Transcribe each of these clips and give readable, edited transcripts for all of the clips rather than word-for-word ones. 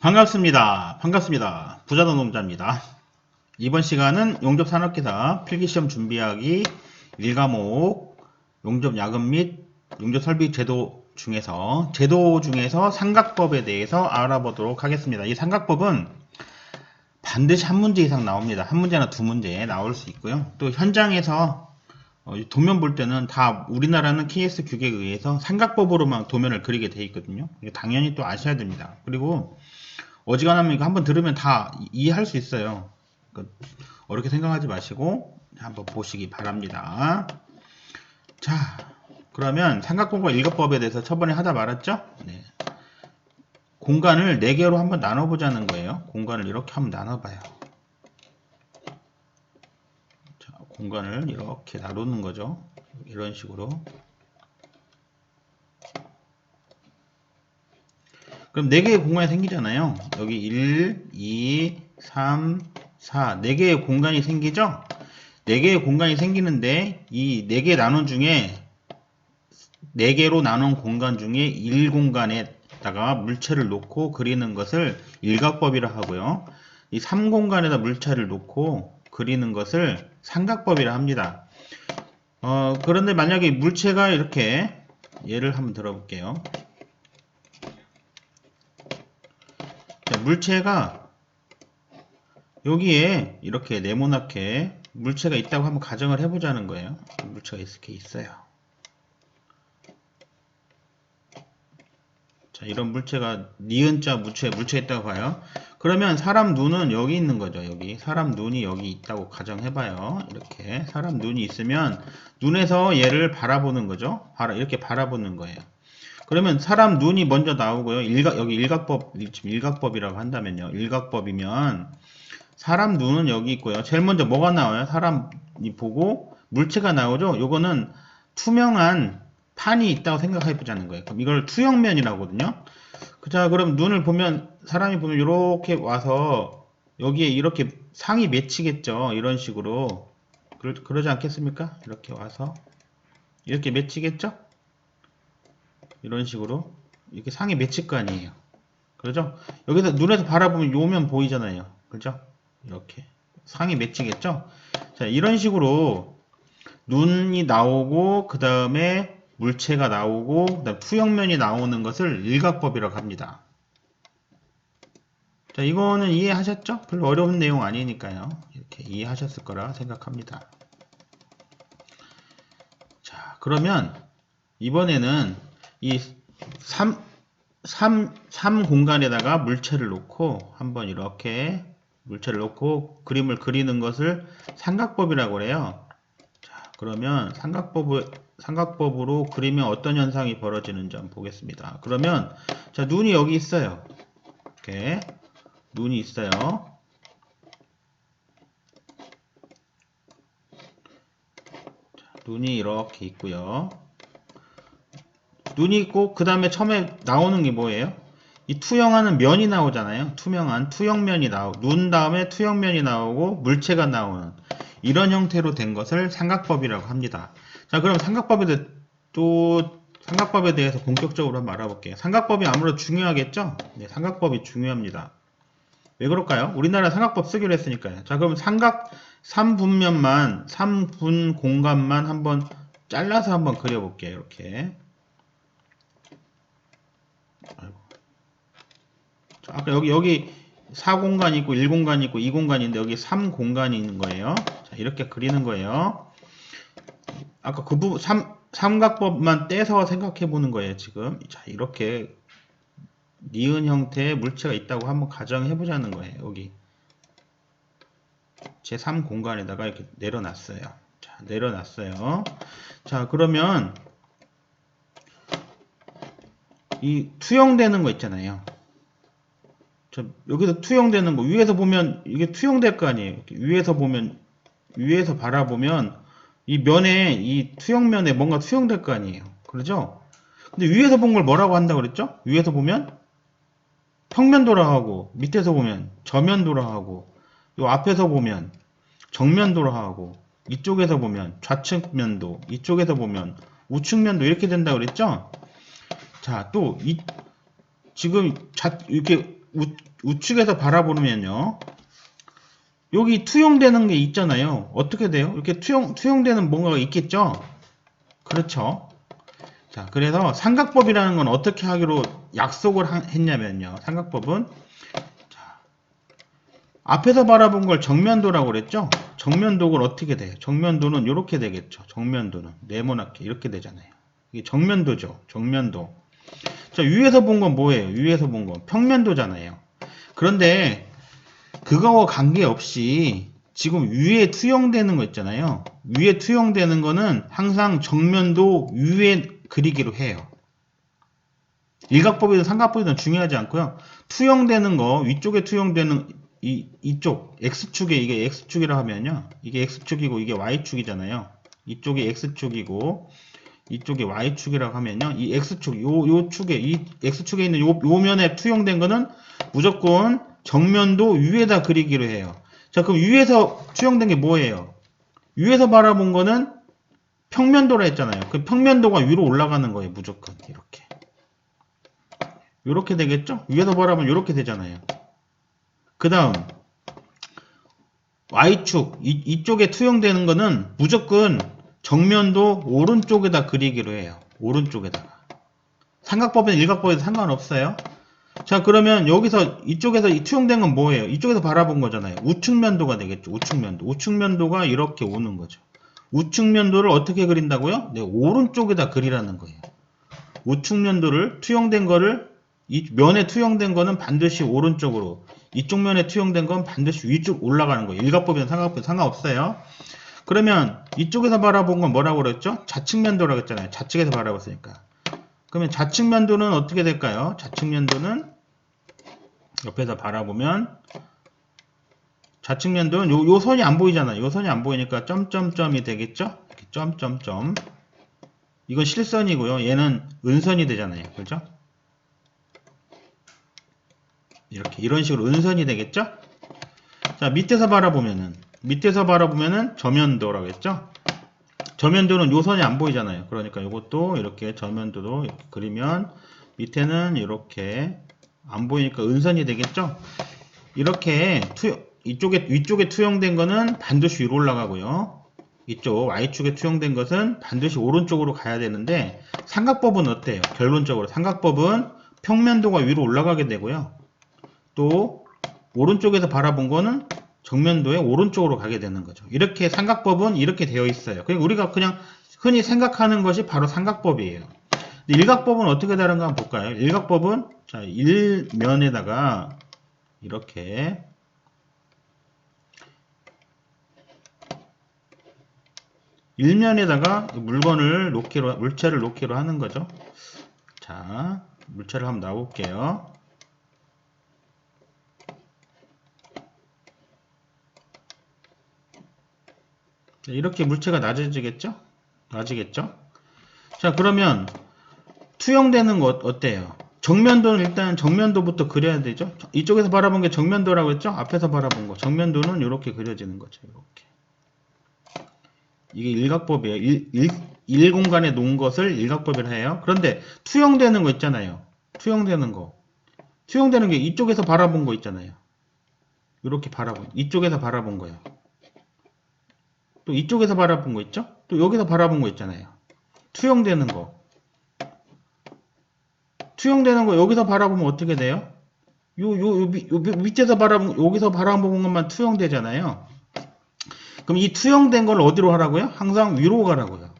반갑습니다. 반갑습니다. 부자노동자입니다. 이번 시간은 용접산업기사 필기시험 준비하기 1과목 용접야금 및 용접설비 제도 중에서 삼각법에 대해서 알아보도록 하겠습니다. 이 삼각법은 반드시 한 문제 이상 나옵니다. 한 문제나 두 문제 나올 수 있고요. 또 현장에서 도면 볼 때는 다 우리나라는 KS 규격에 의해서 삼각법으로만 도면을 그리게 돼 있거든요. 당연히 또 아셔야 됩니다. 그리고 어지간하면 이거 한번 들으면 다 이해할 수 있어요. 어렵게 생각하지 마시고 한번 보시기 바랍니다. 자, 그러면 삼각법과 일각법에 대해서 저번에 하다 말았죠? 네. 공간을 4개로 한번 나눠보자는 거예요. 공간을 이렇게 한번 나눠봐요. 자, 공간을 이렇게 나누는 거죠. 이런 식으로. 그럼 4개의 공간이 생기잖아요. 여기 1, 2, 3, 4 4개의 공간이 생기죠? 4개의 공간이 생기는데 이 4개 나눈 중에 4개로 나눈 공간 중에 1공간에다가 물체를 놓고 그리는 것을 일각법이라 하고요. 이 3공간에다 물체를 놓고 그리는 것을 삼각법이라 합니다. 그런데 만약에 물체가 이렇게 예를 한번 들어볼게요. 물체가 여기에 이렇게 네모나게 물체가 있다고 한번 가정을 해보자는 거예요. 물체가 이렇게 있어요. 자, 이런 물체가 니은자 물체가 있다고 봐요. 그러면 사람 눈은 여기 있는 거죠. 여기 사람 눈이 여기 있다고 가정해봐요. 이렇게 사람 눈이 있으면 눈에서 얘를 바라보는 거죠. 이렇게 바라보는 거예요. 그러면 사람 눈이 먼저 나오고요. 여기 일각법이라고 한다면요. 일각법이면 사람 눈은 여기 있고요. 제일 먼저 뭐가 나와요? 사람이 보고 물체가 나오죠. 요거는 투명한 판이 있다고 생각해 보자는 거예요. 그럼 이걸 투영면이라고 하거든요. 자, 그럼 눈을 보면 사람이 보면 이렇게 와서 여기에 이렇게 상이 맺히겠죠. 이런 식으로. 그러지 않겠습니까? 이렇게 와서 이렇게 맺히겠죠? 이런 식으로 이렇게 상이 맺힐 거 아니에요. 그렇죠? 여기서 눈에서 바라보면 요면 보이잖아요. 그렇죠? 이렇게 상이 맺히겠죠? 자, 이런 식으로 눈이 나오고 그 다음에 물체가 나오고 그다음 투영면이 나오는 것을 일각법이라고 합니다. 자, 이거는 이해하셨죠? 별로 어려운 내용 아니니까요. 이렇게 이해하셨을 거라 생각합니다. 자, 그러면 이번에는 이 3 공간에다가 물체를 놓고 한번 이렇게 물체를 놓고 그림을 그리는 것을 삼각법이라고 해요. 자, 그러면 삼각법으로 그리면 어떤 현상이 벌어지는지 한번 보겠습니다. 그러면 자, 눈이 여기 있어요. 이렇게 눈이 있어요. 자, 눈이 이렇게 있고요. 눈이 있고 그 다음에 처음에 나오는 게 뭐예요? 이 투영하는 면이 나오잖아요. 투명한 투영면이 눈 다음에 투영면이 나오고 물체가 나오는 이런 형태로 된 것을 삼각법이라고 합니다. 자, 그럼 삼각법에 대해서 본격적으로 한번 알아볼게요. 삼각법이 아무래도 중요하겠죠? 네, 삼각법이 중요합니다. 왜 그럴까요? 우리나라 삼각법 쓰기로 했으니까요. 자, 그럼 3분 공간만 한번 잘라서 한번 그려볼게요. 이렇게. 자, 아까 여기 4공간이 있고 1공간이 있고 2공간이 있는데 여기 3공간이 있는 거예요. 자, 이렇게 그리는 거예요. 아까 그 부분 삼각법만 떼서 생각해 보는 거예요. 지금. 자, 이렇게 니은 형태의 물체가 있다고 한번 가정해 보자는 거예요. 여기 제3공간에다가 이렇게 내려놨어요. 자, 내려놨어요. 자, 그러면 이 투영되는 거 있잖아요. 여기서 투영되는 거 위에서 보면 이게 투영될 거 아니에요. 위에서 바라보면 이 면에 이 투영면에 뭔가 투영될 거 아니에요. 그러죠? 근데 위에서 본 걸 뭐라고 한다고 그랬죠? 위에서 보면 평면 도라하고 밑에서 보면 저면 도라하고 요 앞에서 보면 정면 도라하고 이쪽에서 보면 좌측면도 이쪽에서 보면 우측면도 이렇게 된다고 그랬죠? 자, 또 지금 이렇게 우측에서 바라보면요. 여기 투영되는 게 있잖아요. 어떻게 돼요? 이렇게 투영되는 뭔가가 있겠죠? 그렇죠. 자, 그래서 삼각법이라는 건 어떻게 하기로 약속을 했냐면요. 삼각법은 자, 앞에서 바라본 걸 정면도라고 그랬죠? 정면도가 어떻게 돼요? 정면도는 이렇게 되겠죠. 정면도는 네모나게 이렇게 되잖아요. 이게 정면도죠. 정면도. 자, 위에서 본 건 뭐예요? 위에서 본 건 평면도잖아요. 그런데 그거와 관계없이 지금 위에 투영되는 거 있잖아요. 위에 투영되는 거는 항상 정면도 위에 그리기로 해요. 일각법이든 삼각법이든 중요하지 않고요. 투영되는 거, 위쪽에 투영되는 이쪽 X축에 이게 X축이라 하면요. 이게 X축이고 이게 Y축이잖아요. 이쪽이 X축이고 이쪽이 Y축이라고 하면요. 이 X축, 요 축에, 이 X축에 있는 요 면에 투영된 거는 무조건 정면도 위에다 그리기로 해요. 자, 그럼 위에서 투영된 게 뭐예요? 위에서 바라본 거는 평면도라 했잖아요. 그 평면도가 위로 올라가는 거예요. 무조건 이렇게. 이렇게 되겠죠? 위에서 바라보면 이렇게 되잖아요. 그 다음 Y축 이쪽에 투영되는 거는 무조건 정면도 오른쪽에다 그리기로 해요. 오른쪽에다가. 삼각법이나 일각법에도 상관없어요. 자, 그러면 여기서 이쪽에서 투영된 건 뭐예요? 이쪽에서 바라본 거잖아요. 우측면도가 되겠죠. 우측면도. 우측면도가 이렇게 오는 거죠. 우측면도를 어떻게 그린다고요? 네, 오른쪽에다 그리라는 거예요. 우측면도를 투영된 거를 이 면에 투영된 거는 반드시 오른쪽으로, 이쪽 면에 투영된 건 반드시 위쪽 올라가는 거예요. 일각법이나 삼각법이나 상관없어요. 그러면 이쪽에서 바라본 건 뭐라고 그랬죠? 좌측면도라고 했잖아요. 좌측에서 바라봤으니까. 그러면 좌측면도는 어떻게 될까요? 좌측면도는 옆에서 바라보면 좌측면도는 요 선이 안 보이잖아요. 요 선이 안 보이니까 점점점이 되겠죠? 이렇게 점점점. 이건 실선이고요. 얘는 은선이 되잖아요. 그죠? 이렇게 이런 식으로 은선이 되겠죠? 자, 밑에서 바라보면은 저면도라고 했죠? 저면도는 요 선이 안 보이잖아요. 그러니까 이것도 이렇게 저면도도 이렇게 그리면 밑에는 이렇게 안 보이니까 은선이 되겠죠? 이렇게 위쪽에 투영된 거는 반드시 위로 올라가고요. 이쪽 Y축에 투영된 것은 반드시 오른쪽으로 가야 되는데 삼각법은 어때요? 결론적으로 삼각법은 평면도가 위로 올라가게 되고요. 또 오른쪽에서 바라본 거는 정면도의 오른쪽으로 가게 되는 거죠. 이렇게 삼각법은 이렇게 되어 있어요. 그냥 우리가 그냥 흔히 생각하는 것이 바로 삼각법이에요. 일각법은 어떻게 다른가 한번 볼까요? 일각법은 자, 일면에다가 이렇게 일면에다가 물체를 놓기로 하는 거죠. 자, 물체를 한번 놔볼게요. 이렇게 물체가 낮아지겠죠? 낮아지겠죠? 자, 그러면 투영되는 거 어때요? 정면도는 일단 정면도부터 그려야 되죠? 이쪽에서 바라본 게 정면도라고 했죠? 앞에서 바라본 거. 정면도는 이렇게 그려지는 거죠. 이렇게. 이게 일각법이에요. 일 공간에 놓은 것을 일각법이라 해요. 그런데 투영되는 거 있잖아요. 투영되는 게 이쪽에서 바라본 거 있잖아요. 이렇게 이쪽에서 바라본 거예요. 또 이쪽에서 바라본 거 있죠? 또 여기서 바라본 거 있잖아요. 투영되는 거 여기서 바라보면 어떻게 돼요? 밑에서 여기서 바라본 것만 투영되잖아요. 그럼 이 투영된 걸 어디로 하라고요? 항상 위로 가라고요.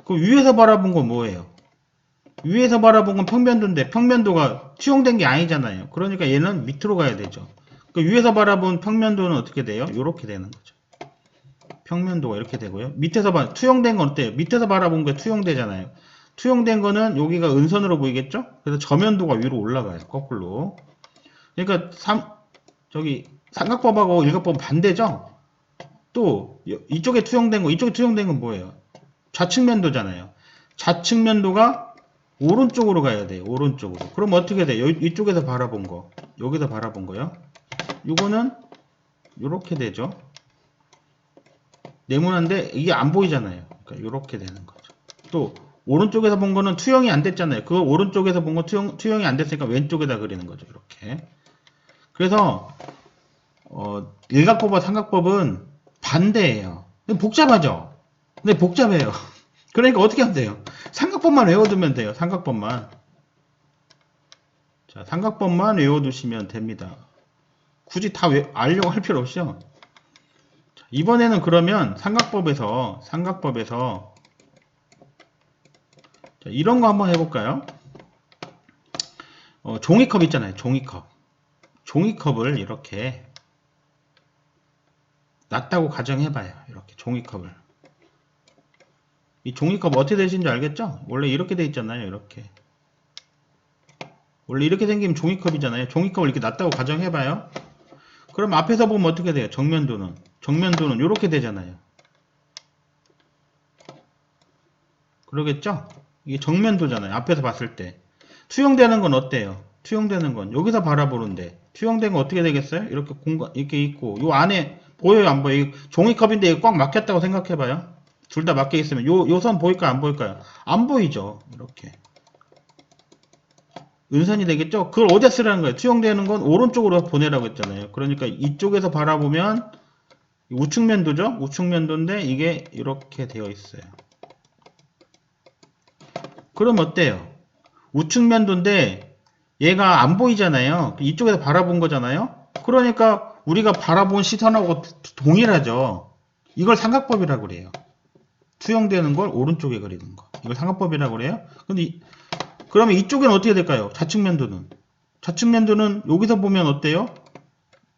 그럼 위에서 바라본 건 뭐예요? 위에서 바라본 건 평면도인데 평면도가 투영된 게 아니잖아요. 그러니까 얘는 밑으로 가야 되죠. 그러니까 위에서 바라본 평면도는 어떻게 돼요? 이렇게 되는 거죠. 평면도가 이렇게 되고요. 밑에서 투영된 건 어때요? 밑에서 바라본 게 투영되잖아요. 투영된 거는 여기가 은선으로 보이겠죠? 그래서 저면도가 위로 올라가요. 거꾸로. 그러니까 삼각법하고 일각법은 반대죠? 또 이쪽에 투영된 건 뭐예요? 좌측면도잖아요. 좌측면도가 오른쪽으로 가야 돼요. 오른쪽으로. 그럼 어떻게 돼요? 이쪽에서 바라본 거, 여기서 바라본 거요. 이거는 이렇게 되죠. 네모난데 이게 안 보이잖아요. 그러니까 이렇게 되는 거죠. 또 오른쪽에서 본 거는 투영이 안 됐잖아요. 그거 오른쪽에서 본 거 투영이 안 됐으니까 왼쪽에다 그리는 거죠. 이렇게. 그래서 일각법과 삼각법은 반대예요. 복잡하죠? 근데 복잡해요. 그러니까 어떻게 하면 돼요? 삼각법만 외워두면 돼요. 삼각법만. 자, 삼각법만 외워두시면 됩니다. 굳이 다 알려고 할 필요 없죠. 자, 이번에는 그러면 삼각법에서 자, 이런 거 한번 해볼까요? 종이컵 있잖아요. 종이컵을 이렇게 낫다고 가정해봐요. 이렇게 종이컵을. 이 종이컵 어떻게 되시는지 알겠죠? 원래 이렇게 돼 있잖아요. 이렇게. 원래 이렇게 생기면 종이컵이잖아요. 종이컵을 이렇게 낫다고 가정해봐요. 그럼 앞에서 보면 어떻게 돼요? 정면도는 이렇게 되잖아요. 그러겠죠? 이게 정면도잖아요. 앞에서 봤을 때. 투영되는 건 어때요? 투영되는 건 여기서 바라보는데 투영된 건 어떻게 되겠어요? 이렇게 공간 이렇게 있고 요 안에 보여요? 안 보여요? 종이컵인데 이거 꽉 막혔다고 생각해봐요. 둘 다 막혀 있으면 요 선 보일까요? 안 보일까요? 안 보이죠. 이렇게 은선이 되겠죠? 그걸 어디다 쓰라는 거예요? 투영되는 건 오른쪽으로 보내라고 했잖아요. 그러니까 이쪽에서 바라보면 우측면도죠? 우측면도인데 이게 이렇게 되어 있어요. 그럼 어때요? 우측면도인데 얘가 안 보이잖아요. 이쪽에서 바라본 거잖아요. 그러니까 우리가 바라본 시선하고 동일하죠. 이걸 삼각법이라고 그래요. 투영되는 걸 오른쪽에 그리는 거. 이걸 삼각법이라고 그래요. 근데 그러면 이쪽에는 어떻게 될까요? 좌측면도는 여기서 보면 어때요?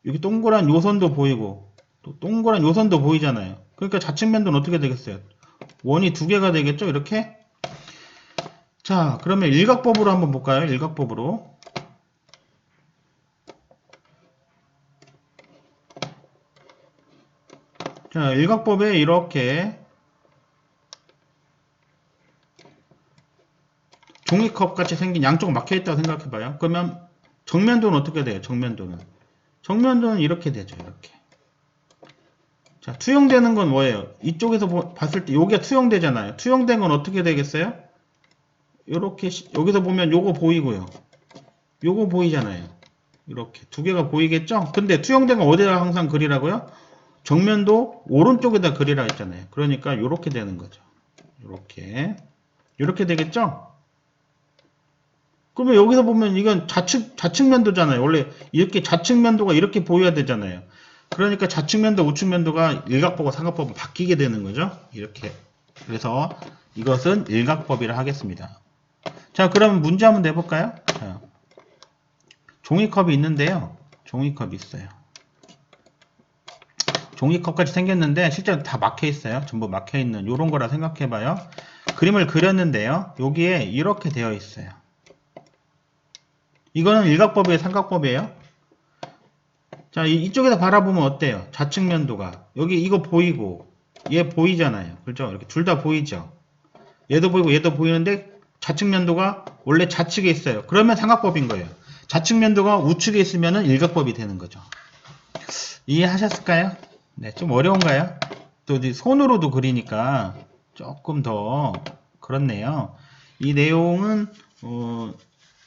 여기 동그란 요선도 보이고 또 동그란 요선도 보이잖아요. 그러니까 좌측면도는 어떻게 되겠어요? 원이 두 개가 되겠죠? 이렇게. 자, 그러면 일각법으로 한번 볼까요? 일각법으로. 자, 일각법에 이렇게 종이컵 같이 생긴 양쪽 막혀있다고 생각해봐요. 그러면 정면도는 어떻게 돼요? 정면도는 이렇게 되죠. 이렇게. 자, 투영되는 건 뭐예요? 이쪽에서 봤을 때 여기가 투영되잖아요. 투영된 건 어떻게 되겠어요? 이렇게 여기서 보면 요거 보이고요. 요거 보이잖아요. 이렇게 두 개가 보이겠죠? 근데 투영된 건 어디다 항상 그리라고요? 정면도 오른쪽에다 그리라 했잖아요. 그러니까 이렇게 되는 거죠. 이렇게 되겠죠? 그러면 여기서 보면 이건 좌측면도잖아요. 원래 이렇게 좌측면도가 이렇게 보여야 되잖아요. 그러니까 좌측면도, 우측면도가 일각법과 삼각법은 바뀌게 되는 거죠. 이렇게. 그래서 이것은 일각법이라 하겠습니다. 자, 그럼 문제 한번 내볼까요? 자, 종이컵이 있는데요. 종이컵이 있어요. 종이컵같이 생겼는데 실제로 다 막혀 있어요. 전부 막혀 있는 이런 거라 생각해 봐요. 그림을 그렸는데요. 여기에 이렇게 되어 있어요. 이거는 일각법이에요, 삼각법이에요? 자, 이쪽에서 바라보면 어때요? 좌측면도가 여기 이거 보이고 얘 보이잖아요. 그렇죠? 이렇게 둘 다 보이죠? 얘도 보이고 얘도 보이는데 좌측면도가 원래 좌측에 있어요. 그러면 삼각법인 거예요. 좌측면도가 우측에 있으면 일각법이 되는 거죠. 이해하셨을까요? 네, 좀 어려운가요? 또 손으로도 그리니까 조금 더 그렇네요. 이 내용은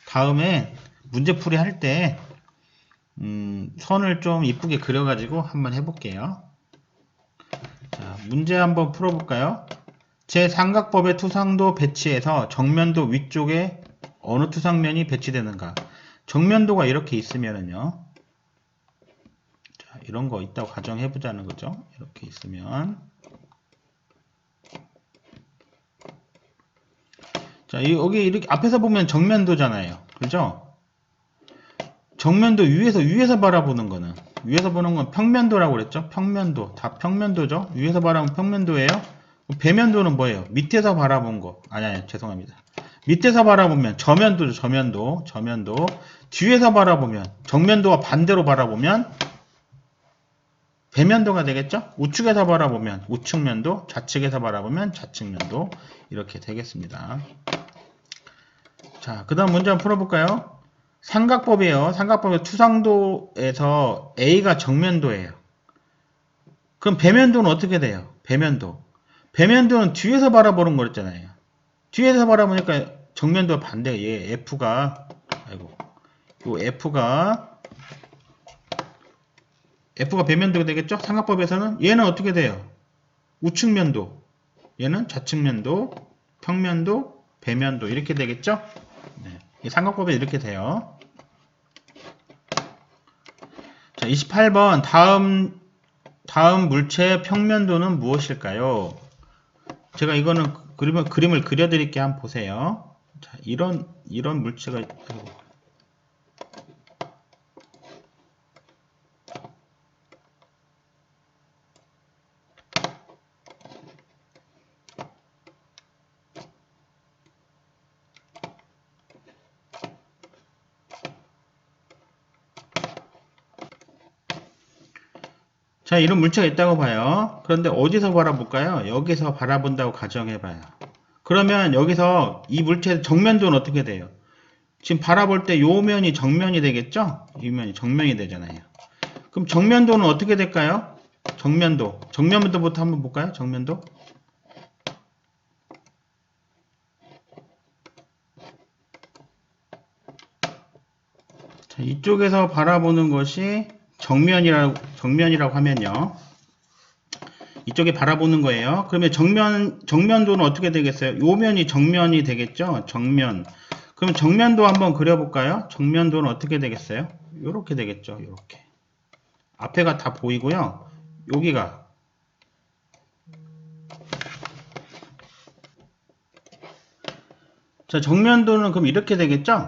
다음에 문제풀이 할 때 선을 좀 이쁘게 그려가지고 한번 해볼게요. 자, 문제 한번 풀어볼까요? 제3각법의 투상도 배치에서 정면도 위쪽에 어느 투상면이 배치되는가? 정면도가 이렇게 있으면은요. 자, 이런 거 있다고 가정해보자는 거죠. 이렇게 있으면. 자, 여기 이렇게 앞에서 보면 정면도잖아요. 그죠? 정면도 위에서 바라보는 거는 위에서 보는 건 평면도라고 그랬죠? 평면도. 다 평면도죠? 위에서 바라보면 평면도예요. 배면도는 뭐예요? 밑에서 바라본 거. 아니, 죄송합니다. 밑에서 바라보면 저면도죠. 저면도. 뒤에서 바라보면 정면도와 반대로 바라보면 배면도가 되겠죠? 우측에서 바라보면 우측면도, 좌측에서 바라보면 좌측면도 이렇게 되겠습니다. 자, 그 다음 문제 한번 풀어볼까요? 삼각법이에요. 삼각법의 투상도에서 A가 정면도예요. 그럼 배면도는 어떻게 돼요? 배면도는 뒤에서 바라보는 거였잖아요. 뒤에서 바라보니까 정면도와 반대가 얘 F가 아이고 요 F가 배면도가 되겠죠? 삼각법에서는 얘는 어떻게 돼요? 우측면도, 얘는 좌측면도, 평면도, 배면도 이렇게 되겠죠? 네. 이 삼각법에 이렇게 돼요. 자, 28번 다음 물체의 평면도는 무엇일까요? 제가 이거는 그림을 그려드릴게 한번 보세요. 자, 이런 물체가 자, 이런 물체가 있다고 봐요. 그런데 어디서 바라볼까요? 여기서 바라본다고 가정해봐요. 그러면 여기서 이 물체의 정면도는 어떻게 돼요? 지금 바라볼 때 요 면이 정면이 되겠죠? 이 면이 정면이 되잖아요. 그럼 정면도는 어떻게 될까요? 정면도부터 한번 볼까요? 정면도. 자, 이쪽에서 바라보는 것이 정면이라고 하면요. 이쪽에 바라보는 거예요. 그러면 정면도는 어떻게 되겠어요? 요 면이 정면이 되겠죠? 정면. 그럼 정면도 한번 그려볼까요? 정면도는 어떻게 되겠어요? 요렇게 되겠죠? 요렇게. 앞에가 다 보이고요. 여기가. 자, 정면도는 그럼 이렇게 되겠죠?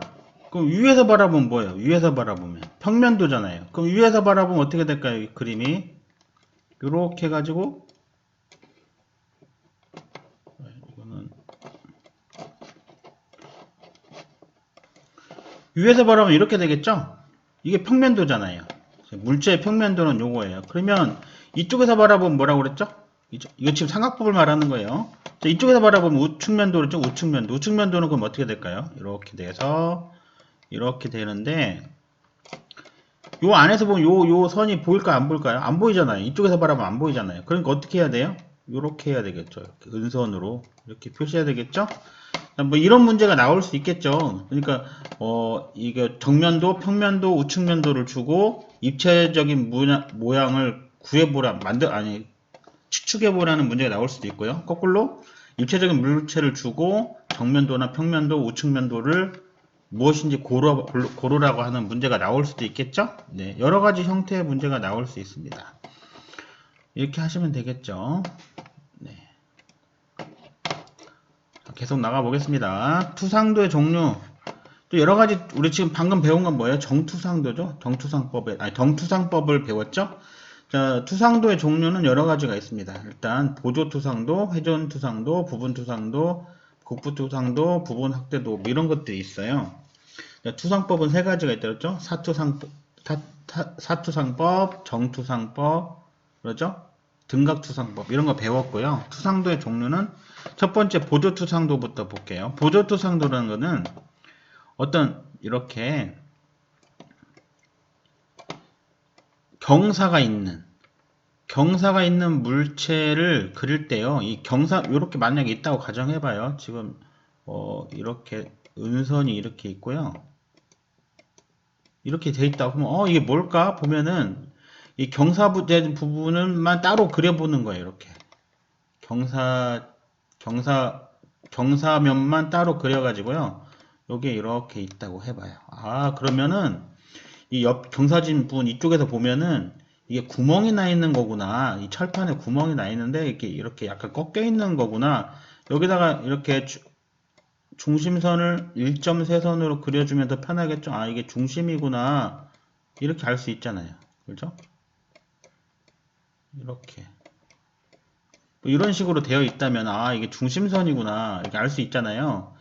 그럼 위에서 바라보면 뭐예요? 위에서 바라보면. 평면도잖아요. 그럼 위에서 바라보면 어떻게 될까요? 이 그림이. 요렇게 해가지고 이거는 위에서 바라보면 이렇게 되겠죠? 이게 평면도잖아요. 물체의 평면도는 요거예요. 그러면 이쪽에서 바라보면 뭐라고 그랬죠? 이거 지금 삼각법을 말하는 거예요. 자, 이쪽에서 바라보면 우측면도 그랬죠? 우측면도. 우측면도는 그럼 어떻게 될까요? 이렇게 돼서 이렇게 되는데 요 안에서 보면 요 선이 보일까요? 안 보일까요? 안 보이잖아요. 이쪽에서 바라보면 안 보이잖아요. 그러니까 어떻게 해야 돼요? 요렇게 해야 되겠죠. 이렇게 은선으로 이렇게 표시해야 되겠죠? 뭐 이런 문제가 나올 수 있겠죠. 그러니까 이게 정면도, 평면도, 우측면도를 주고 입체적인 모양을 구해보라, 추측해보라는 문제가 나올 수도 있고요. 거꾸로 입체적인 물체를 주고 정면도나 평면도, 우측면도를 무엇인지 고르라고 하는 문제가 나올 수도 있겠죠. 네, 여러 가지 형태의 문제가 나올 수 있습니다. 이렇게 하시면 되겠죠. 네. 계속 나가 보겠습니다. 투상도의 종류. 또 여러 가지 우리 지금 방금 배운 건 뭐예요? 정투상도죠. 정투상법을 배웠죠. 자, 투상도의 종류는 여러 가지가 있습니다. 일단 보조투상도, 회전투상도, 부분투상도, 국부투상도, 부분확대도 뭐 이런 것들이 있어요. 자, 투상법은 세 가지가 있더랬죠. 사투상법, 정투상법, 그렇죠? 등각투상법 이런 거 배웠고요. 투상도의 종류는 첫 번째 보조투상도부터 볼게요. 보조투상도라는 거는 어떤 이렇게 경사가 있는 물체를 그릴 때요. 이 경사 이렇게 만약에 있다고 가정해봐요. 지금 이렇게 은선이 이렇게 있고요. 이렇게 돼 있다고 하면 이게 뭘까 보면은 이 경사된 부분을만 따로 그려보는 거예요. 이렇게 경사면만 따로 그려가지고요. 여기에 이렇게 있다고 해봐요. 그러면은 이 옆 경사진 부분 이쪽에서 보면은 이게 구멍이 나 있는 거구나. 이 철판에 구멍이 나 있는데 이렇게 약간 꺾여 있는 거구나. 여기다가 이렇게 중심선을 1.3선으로 그려주면 더 편하겠죠? 이게 중심이구나. 이렇게 알 수 있잖아요. 그렇죠? 이렇게. 뭐 이런 식으로 되어 있다면 이게 중심선이구나. 이렇게 알 수 있잖아요.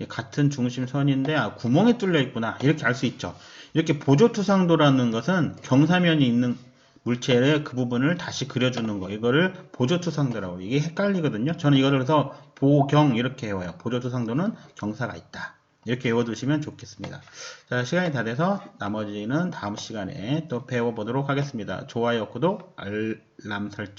같은 중심선인데 구멍이 뚫려 있구나. 이렇게 알 수 있죠. 이렇게 보조투상도라는 것은 경사면이 있는 물체의 그 부분을 다시 그려주는 거. 이거를 보조투상도라고. 이게 헷갈리거든요. 저는 이거를 그래서 보경 이렇게 외워요. 보조투상도는 경사가 있다. 이렇게 외워두시면 좋겠습니다. 자, 시간이 다 돼서 나머지는 다음 시간에 또 배워보도록 하겠습니다. 좋아요, 구독, 알람 설정.